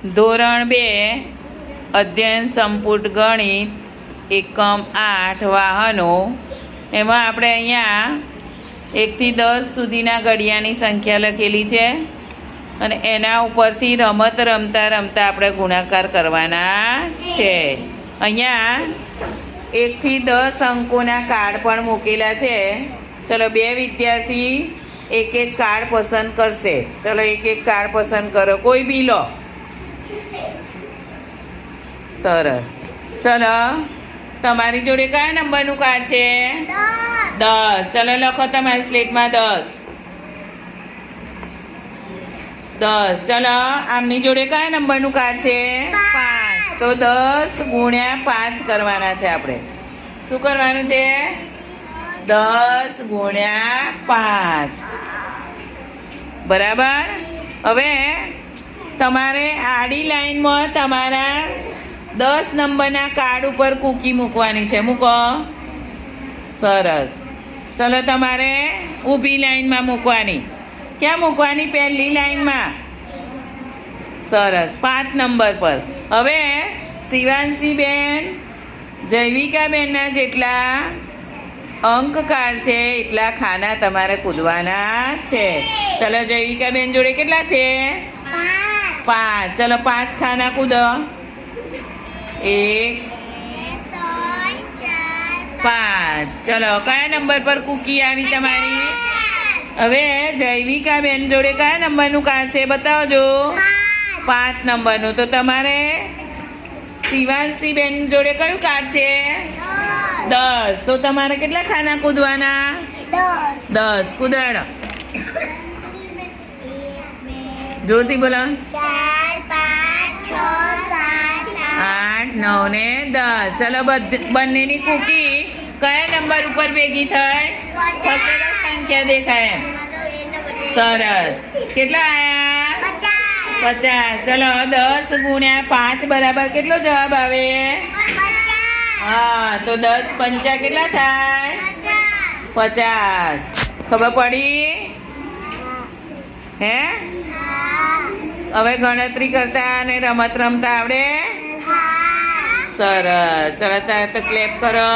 ધોરણ 2 અધ્યયન સંપુટ ગણિત એકમ 8 વાહનો એમાં આપણે અહીંયા 1 થી 10 સુધીના ઘડિયાની સંખ્યા લખેલી છે અને એના ઉપરથી રમત રમતા રમતા આપણે ગુણાકાર કરવાના છે. અહીંયા 1 થી 10 અંકોના કાર્ડ પણ મૂકેલા છે. ચલો, 2 વિદ્યાર્થી એક કાર્ડ પસંદ કરશે. ચલો, એક કાર્ડ પસંદ કરો, કોઈ બી લો. સરસ. ચલો, તમારી જોડે કયા નંબરનું કાર્ડ છે? 10. ચલો, લખો તમારી સ્લેટમાં 10. ચલો, આમની જોડે કયા નંબરનું કાર્ડ છે? 5. તો 10 ગુણ્યા 5 કરવાના છે આપણે. શું કરવાનું છે? 10 ગુણ્યા 5. બરાબર. હવે તમારે આડી લાઈનમાં તમારા 10 નંબરના કાર્ડ ઉપર કૂકી મૂકવાની છે. મૂકો. સરસ. ચલો, તમારે ઊભી લાઈનમાં મૂકવાની. ક્યાં મૂકવાની? પહેલી લાઈનમાં. સરસ. 5 નંબર પર. હવે શિવાંશીબેન, જૈવિકાબેનના જેટલા અંક કાર્ડ છે એટલા ખાના તમારે કૂદવાના છે. ચલો, જૈવિકાબેન જોડે કેટલા છે? 5. ચલો, 5 ખાના કૂદો. 1 5. ચલો, કયા નંબર પર કૂકી આવી તમારી? હવે જૈવિકાબેન જોડે કયા નંબરનું કાર્ડ છે બતાવજો? 5 નંબરનું. તો તમારે શિવાંશીબેન જોડે કયું કાર્ડ છે? 10. તો તમારે કેટલા ખાના કૂદવાના? 10. કૂદાડો. જોરથી બોલો. 4 5 6 7 8 9 ને 10. ચલો, બંનેની કૂકી કયા નંબર ઉપર ભેગી થઈ? ખસેડો, સંખ્યા દેખાય. સરસ. કેટલા આયા? 50. ચલો, 10 ગુણ્યા 5 બરાબર કેટલો જવાબ આવે? હા, તો 10 પંચા કેટલા થાય? 50. ખબર પડી? હે? હવે ગણતરી કરતા અને રમત રમતા આવડે? સરસ. ચલો, તો ક્લેપ કરો.